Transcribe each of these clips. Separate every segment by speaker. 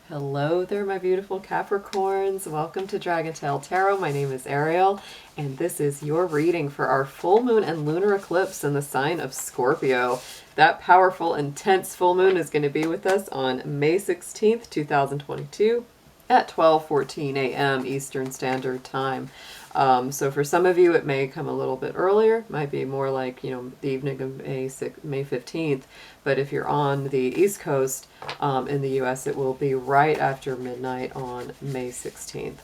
Speaker 1: Hello there, my beautiful Capricorns. Welcome to Dragon Tail Tarot. My name is Ariel, and this is your reading for our full moon and lunar eclipse in the sign of Scorpio. That powerful, intense full moon is going to be with us on May 16th, 2022 at 12:14 a.m. Eastern Standard Time. So for some of you, it may come a little bit earlier. It might be more like, the evening of May 15th. But if you're on the East Coast in the U.S., it will be right after midnight on May 16th.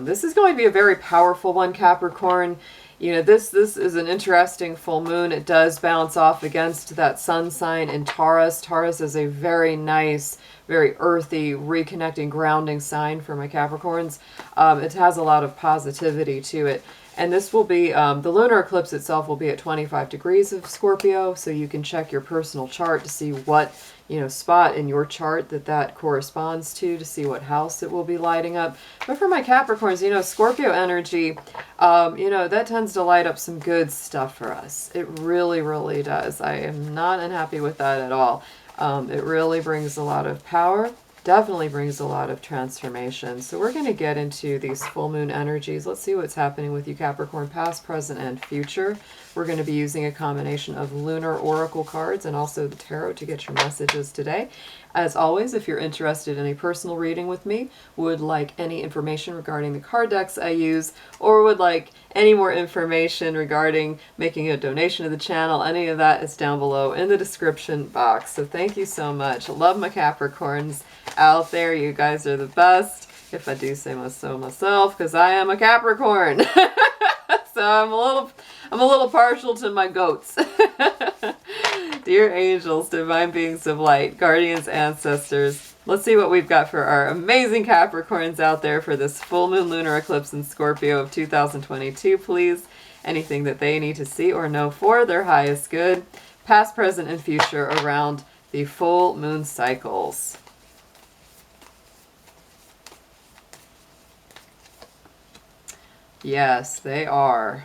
Speaker 1: This is going to be a very powerful one, Capricorn. This is an interesting full moon. It does bounce off against that sun sign in Taurus. Taurus is a very nice, very earthy, reconnecting, grounding sign for my Capricorns. It has a lot of positivity to it. And this will be, the lunar eclipse itself will be at 25 degrees of Scorpio, so you can check your personal chart to see what, spot in your chart that corresponds to see what house it will be lighting up. But for my Capricorns, Scorpio energy, that tends to light up some good stuff for us. It really, really does. I am not unhappy with that at all. It really brings a lot of power. Definitely brings a lot of transformation. So we're going to get into these full moon energies. Let's see what's happening with you, Capricorn, past, present, and future. We're going to be using a combination of lunar oracle cards and also the tarot to get your messages today. As always, if you're interested in a personal reading with me, would like any information regarding the card decks I use, or would like any more information regarding making a donation to the channel, any of that is down below in the description box. So thank you so much. Love my Capricorns out there. You guys are the best. If I do say so myself, because I am a Capricorn. So I'm a little partial to my goats. Dear angels, divine beings of light, guardians, ancestors, let's see what we've got for our amazing Capricorns out there for this full moon lunar eclipse in Scorpio of 2022, please. Anything that they need to see or know for their highest good, past, present, and future around the full moon cycles. Yes, they are.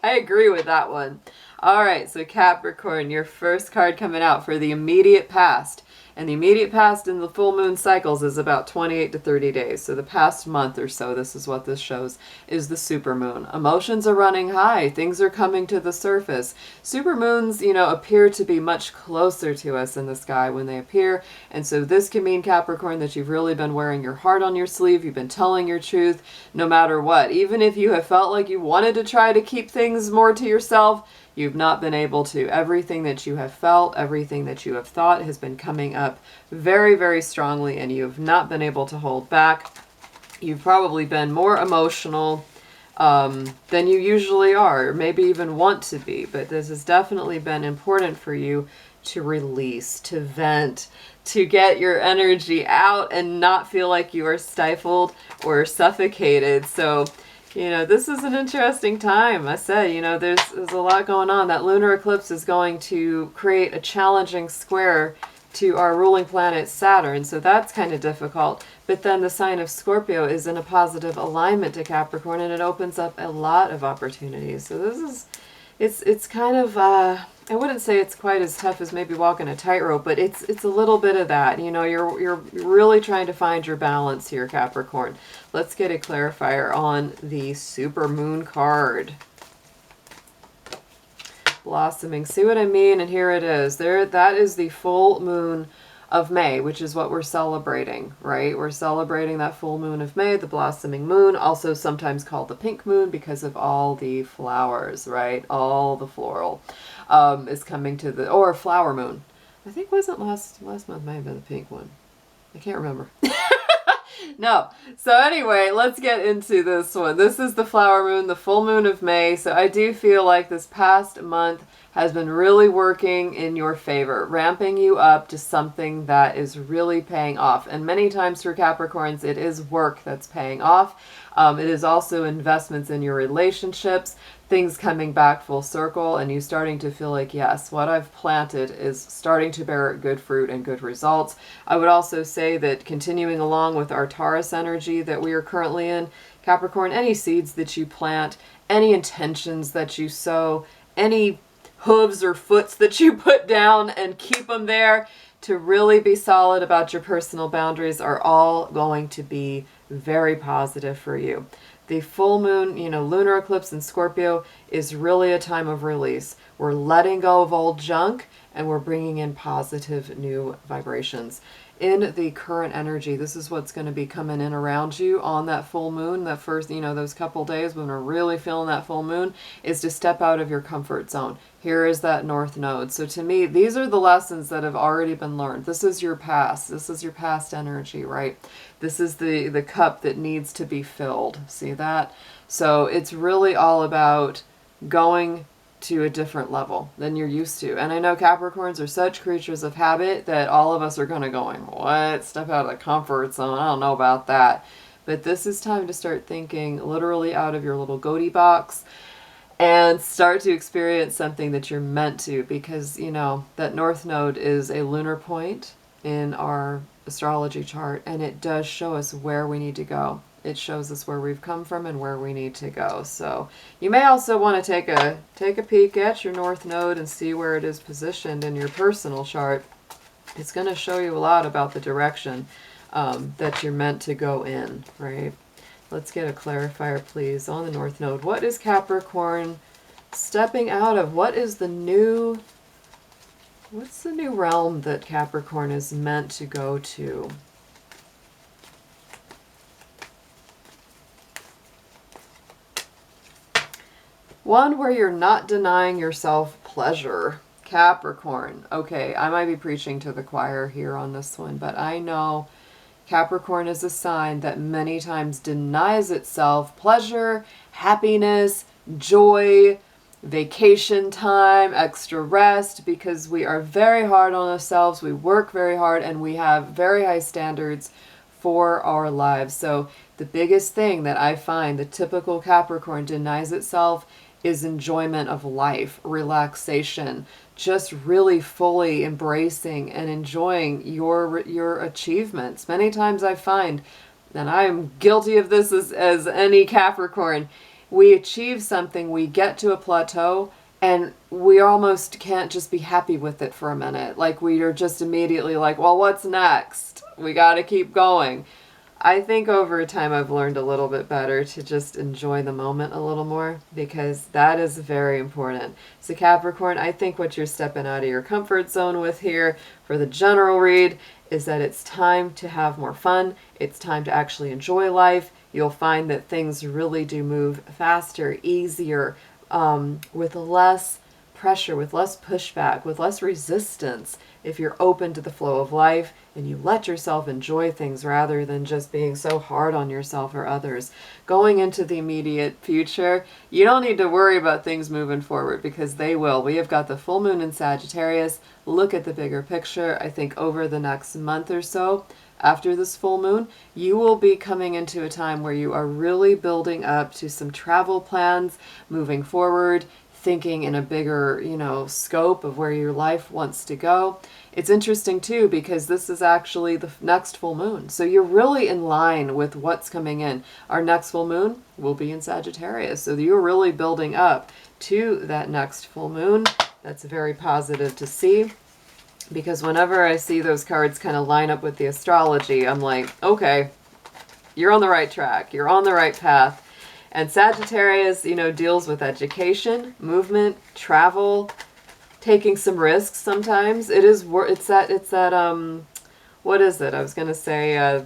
Speaker 1: I agree with that one. All right, so Capricorn, your first card coming out for the immediate past. And the immediate past in the full moon cycles is about 28 to 30 days. So the past month or so, this is what this shows, is the supermoon. Emotions are running high. Things are coming to the surface. Supermoons, appear to be much closer to us in the sky when they appear. And so this can mean, Capricorn, that you've really been wearing your heart on your sleeve. You've been telling your truth no matter what. Even if you have felt like you wanted to try to keep things more to yourself, you've not been able to. Everything that you have felt, everything that you have thought has been coming up very, very strongly, and you have not been able to hold back. You've probably been more emotional than you usually are, or maybe even want to be, but this has definitely been important for you to release, to vent, to get your energy out and not feel like you are stifled or suffocated. So this is an interesting time. I said, there's a lot going on. That lunar eclipse is going to create a challenging square to our ruling planet Saturn, so that's kind of difficult. But then the sign of Scorpio is in a positive alignment to Capricorn, and it opens up a lot of opportunities. So this is, it's kind of, I wouldn't say it's quite as tough as maybe walking a tightrope, but it's a little bit of that. You're really trying to find your balance here, Capricorn. Let's get a clarifier on the supermoon card. Blossoming. See what I mean? And here it is. That is the full moon of May, which is what we're celebrating, right? We're celebrating that full moon of May, the blossoming moon, also sometimes called the pink moon because of all the flowers, right? All the floral is coming to the, or flower moon. I think wasn't last month may have been the pink one. I can't remember. No. So anyway, let's get into this one. This is the flower moon, the full moon of May. So I do feel like this past month has been really working in your favor, ramping you up to something that is really paying off. And many times for Capricorns, it is work that's paying off. It is also investments in your relationships, things coming back full circle, and you starting to feel like, yes, what I've planted is starting to bear good fruit and good results. I would also say that continuing along with our Taurus energy that we are currently in, Capricorn, any seeds that you plant, any intentions that you sow, any hooves or foots that you put down and keep them there to really be solid about your personal boundaries are all going to be very positive for you. The full moon, lunar eclipse in Scorpio is really a time of release. We're letting go of old junk and we're bringing in positive new vibrations. In the current energy, this is what's going to be coming in around you on that full moon. That first, those couple days when we're really feeling that full moon, is to step out of your comfort zone. Here is that north node. So to me, these are the lessons that have already been learned. This is your past. This is your past energy, right? This is the cup that needs to be filled. See that? So it's really all about going to a different level than you're used to. And I know Capricorns are such creatures of habit that all of us are going to going, what? Step out of the comfort zone. I don't know about that. But this is time to start thinking literally out of your little goatee box and start to experience something that you're meant to, because, that north node is a lunar point in our astrology chart, and it does show us where we need to go. It shows us where we've come from and where we need to go. So you may also want to take a peek at your north node and see where it is positioned in your personal chart. It's going to show you a lot about the direction that you're meant to go in, right? Let's get a clarifier, please, on the north node. What is Capricorn stepping out of? What's the new realm that Capricorn is meant to go to? One where you're not denying yourself pleasure. Capricorn. Okay, I might be preaching to the choir here on this one, but I know Capricorn is a sign that many times denies itself pleasure, happiness, joy, vacation time, extra rest, because we are very hard on ourselves, we work very hard, and we have very high standards for our lives. So the biggest thing that I find the typical Capricorn denies itself is enjoyment of life, relaxation, just really fully embracing and enjoying your achievements. Many times I find, and I am guilty of this as any Capricorn, we achieve something, we get to a plateau, and we almost can't just be happy with it for a minute. Like, we are just immediately like, well, what's next? We got to keep going. I think over time I've learned a little bit better to just enjoy the moment a little more, because that is very important. So Capricorn, I think what you're stepping out of your comfort zone with here for the general read is that it's time to have more fun. It's time to actually enjoy life. You'll find that things really do move faster, easier, with less pressure, with less pushback, with less resistance, if you're open to the flow of life and you let yourself enjoy things rather than just being so hard on yourself or others. Going into the immediate future, you don't need to worry about things moving forward, because they will. We have got the full moon in Sagittarius. Look at the bigger picture. I think over the next month or so, after this full moon, you will be coming into a time where you are really building up to some travel plans, moving forward, thinking in a bigger, scope of where your life wants to go. It's interesting too, because this is actually the next full moon. So you're really in line with what's coming in. Our next full moon will be in Sagittarius. So you're really building up to that next full moon. That's very positive to see, because whenever I see those cards kind of line up with the astrology, I'm like, okay, you're on the right track. You're on the right path. And Sagittarius, deals with education, movement, travel, taking some risks sometimes. It's that what is it? I was going to say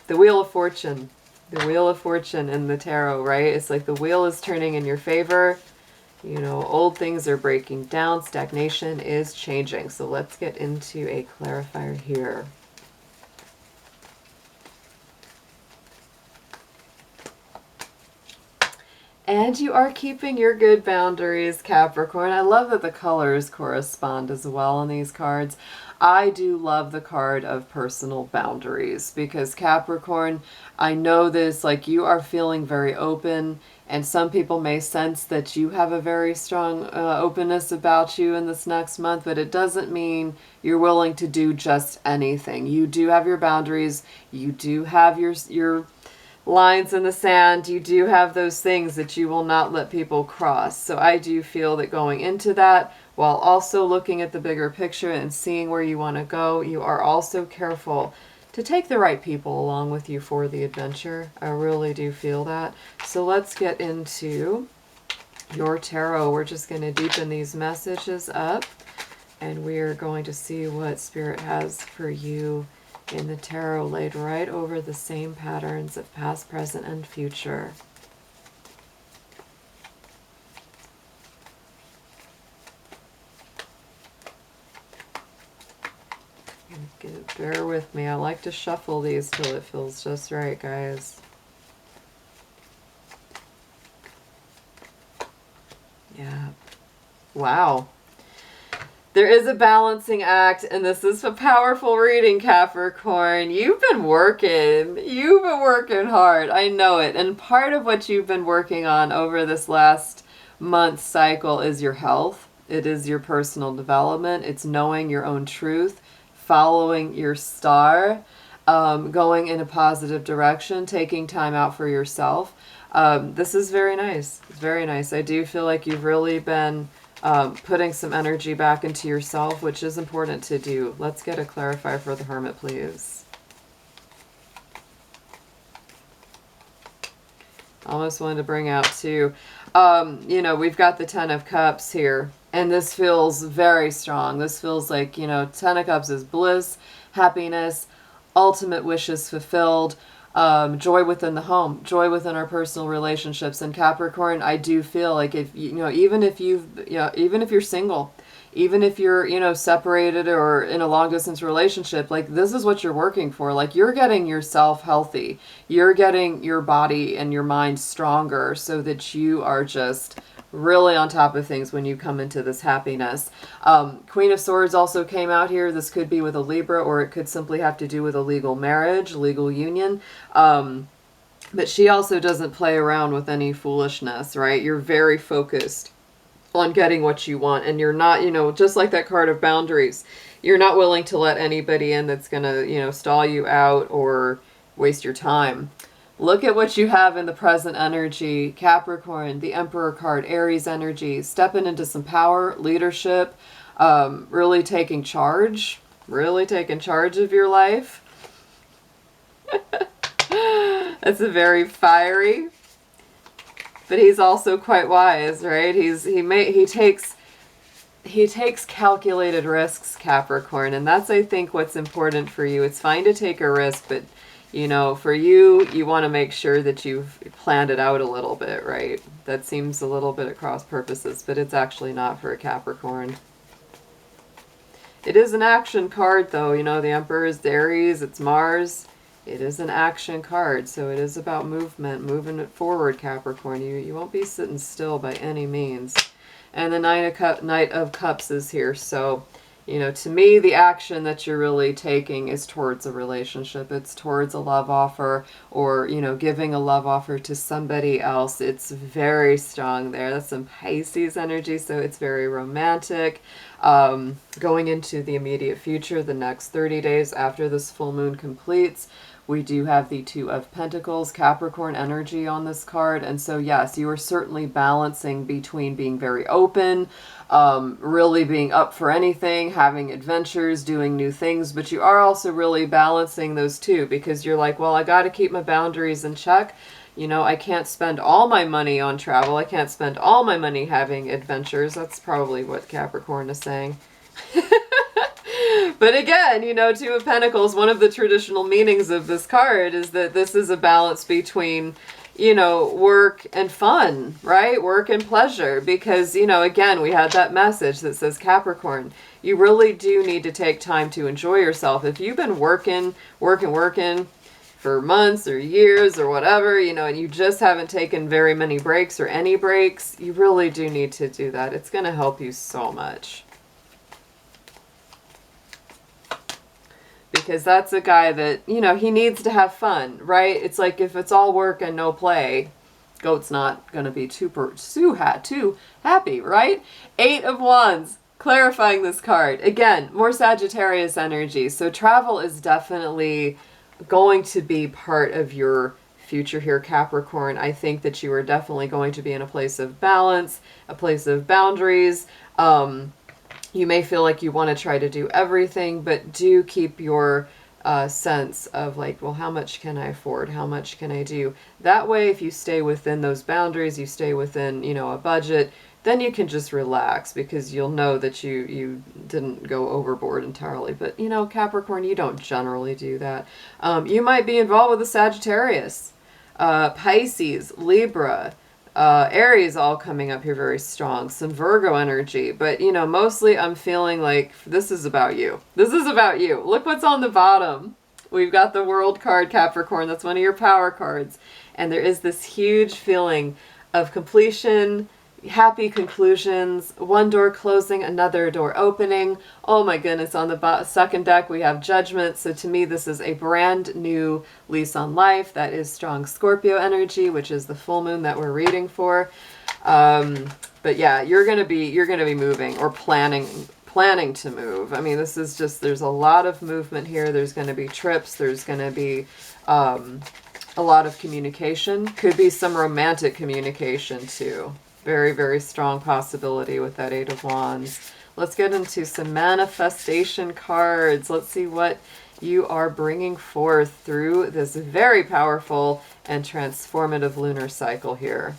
Speaker 1: the Wheel of Fortune. The Wheel of Fortune in the tarot, right? It's like the wheel is turning in your favor. Old things are breaking down. Stagnation is changing. So let's get into a clarifier here. And you are keeping your good boundaries, Capricorn. I love that the colors correspond as well on these cards. I do love the card of personal boundaries, because Capricorn, I know this, like, you are feeling very open, and some people may sense that you have a very strong openness about you in this next month, but it doesn't mean you're willing to do just anything. You do have your boundaries. You do have your lines in the sand. You do have those things that you will not let people cross. So I do feel that going into that while also looking at the bigger picture and seeing where you want to go. You are also careful to take the right people along with you for the adventure. I really do feel that. So let's get into your tarot. We're just going to deepen these messages up, and we're going to see what Spirit has for you in the tarot, laid right over the same patterns of past, present, and future. Bear with me. I like to shuffle these till it feels just right, guys. Yeah. Wow. There is a balancing act, and this is a powerful reading, Capricorn. You've been working. You've been working hard. I know it. And part of what you've been working on over this last month cycle is your health. It is your personal development. It's knowing your own truth, following your star, going in a positive direction, taking time out for yourself. This is very nice. It's very nice. I do feel like you've really been putting some energy back into yourself, which is important to do. Let's get a clarifier for the Hermit, please. Almost wanted to bring out too, you know, we've got the Ten of Cups here, and this feels very strong. This feels like, you know, Ten of Cups is bliss, happiness, ultimate wishes fulfilled, joy within the home, joy within our personal relationships. And Capricorn, I do feel like if, you know, even if you're single, even if you're, you know, separated or in a long distance relationship, like this is what you're working for. Like you're getting yourself healthy. You're getting your body and your mind stronger so that you are just really on top of things when you come into this happiness. Queen of Swords also came out here. This could be with a Libra, or it could simply have to do with a legal marriage, legal union. But she also doesn't play around with any foolishness, right? You're very focused on getting what you want, and you're not, you know, just like that card of boundaries, you're not willing to let anybody in that's gonna, you know, stall you out or waste your time. Look at what you have in the present energy, Capricorn, the Emperor card, Aries energy, stepping into some power, leadership, really taking charge of your life. That's a very fiery, but he's also quite wise, right? He takes calculated risks, Capricorn, and that's, I think, what's important for you. It's fine to take a risk, but you know, for you, you want to make sure that you've planned it out a little bit, right? That seems a little bit at cross purposes, but it's actually not for a Capricorn. It is an action card, though. You know, the Emperor is Aries, it's Mars. It is an action card, so it is about movement, moving it forward, Capricorn. You won't be sitting still by any means. And the Knight of Cups is here, so, you know, to me, the action that you're really taking is towards a relationship. It's towards a love offer, or, you know, giving a love offer to somebody else. It's very strong there. That's some Pisces energy, so it's very romantic. Going into the immediate future, the next 30 days after this full moon completes, we do have the Two of Pentacles, Capricorn energy on this card. And so, yes, you are certainly balancing between being very open, really being up for anything, having adventures, doing new things, but you are also really balancing those two, because you're like, well, I got to keep my boundaries in check. You know, I can't spend all my money on travel. I can't spend all my money having adventures. That's probably what Capricorn is saying. But again, you know, Two of Pentacles, one of the traditional meanings of this card is that this is a balance between, you know, work and fun, right? Work and pleasure. Because, you know, again, we had that message that says, Capricorn, you really do need to take time to enjoy yourself. If you've been working for months or years or whatever, you know, and you just haven't taken very many breaks or any breaks, you really do need to do that. It's going to help you so much. Because that's a guy that, you know, he needs to have fun, right? It's like if it's all work and no play, goat's not going to be too happy, right? Eight of Wands, clarifying this card. Again, more Sagittarius energy. So travel is definitely going to be part of your future here, Capricorn. I think that you are definitely going to be in a place of balance, a place of boundaries, You may feel like you want to try to do everything, but do keep your sense of like, well, how much can I afford? How much can I do? That way, if you stay within those boundaries, you stay within, you know, a budget, then you can just relax because you'll know that you didn't go overboard entirely. But, you know, Capricorn, you don't generally do that. You might be involved with a Sagittarius, Pisces, Libra, Aries all coming up here very strong. Some Virgo energy. But, you know, mostly I'm feeling like this is about you. This is about you. Look what's on the bottom. We've got the World card, Capricorn. That's one of your power cards. And there is this huge feeling of completion, happy conclusions, one door closing, another door opening. Oh my goodness, on the second deck we have Judgment. So to me this is a brand new lease on life. That is strong Scorpio energy, which is the full moon that we're reading for. But yeah, you're gonna be moving or planning to move. I mean, this is just, there's a lot of movement here. There's going to be trips. There's going to be a lot of communication. Could be some romantic communication too. Very, very strong possibility with that Eight of Wands. Let's get into some manifestation cards. Let's see what you are bringing forth through this very powerful and transformative lunar cycle here.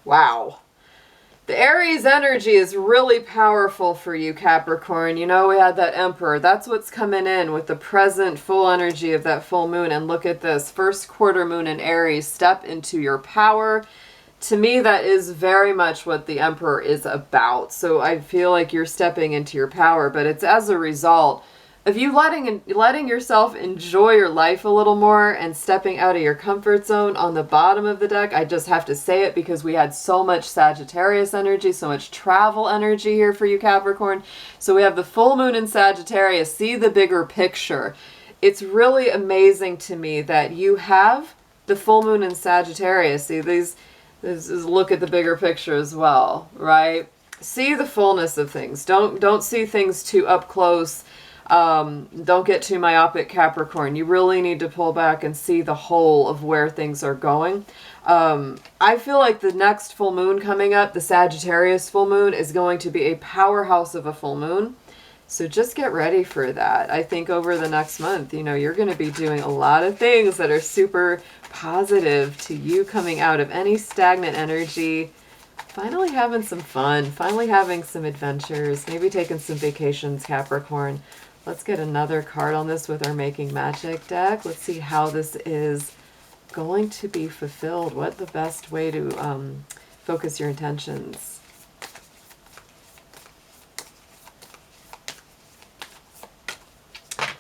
Speaker 1: Wow. The Aries energy is really powerful for you, Capricorn. You know, we had that Emperor. That's what's coming in with the present full energy of that full moon. And look at this. First quarter moon in Aries. Step into your power. To me, that is very much what the Emperor is about. So I feel like you're stepping into your power. But it's as a result of you letting yourself enjoy your life a little more and stepping out of your comfort zone. On the bottom of the deck, I just have to say it because we had so much Sagittarius energy, so much travel energy here for you, Capricorn. So we have the full moon in Sagittarius. See the bigger picture. It's really amazing to me that you have the full moon in Sagittarius. See, this is look at the bigger picture as well, right? See the fullness of things. Don't see things too up close. Don't get too myopic, Capricorn. You really need to pull back and see the whole of where things are going. I feel like the next full moon coming up, the Sagittarius full moon, is going to be a powerhouse of a full moon. So just get ready for that. I think over the next month, you know, you're going to be doing a lot of things that are super positive to you coming out of any stagnant energy. Finally having some fun, finally having some adventures, maybe taking some vacations, Capricorn. Let's get another card on this with our Making Magic deck. Let's see how this is going to be fulfilled. What the best way to focus your intentions.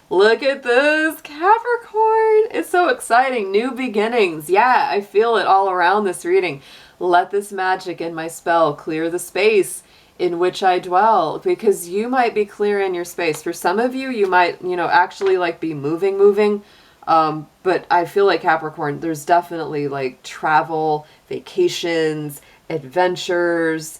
Speaker 1: Look at this, Capricorn. It's so exciting. New beginnings. Yeah, I feel it all around this reading. Let this magic in my spell clear the space in which I dwell, because you might be clearing your space. For some of you, you might, you know, actually like be moving. But I feel like Capricorn, there's definitely like travel, vacations, adventures,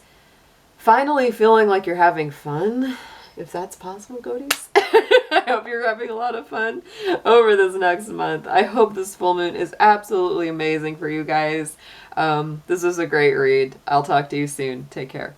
Speaker 1: finally feeling like you're having fun, if that's possible, Goaties. I hope you're having a lot of fun over this next month. I hope this full moon is absolutely amazing for you guys. This was a great read. I'll talk to you soon. Take care.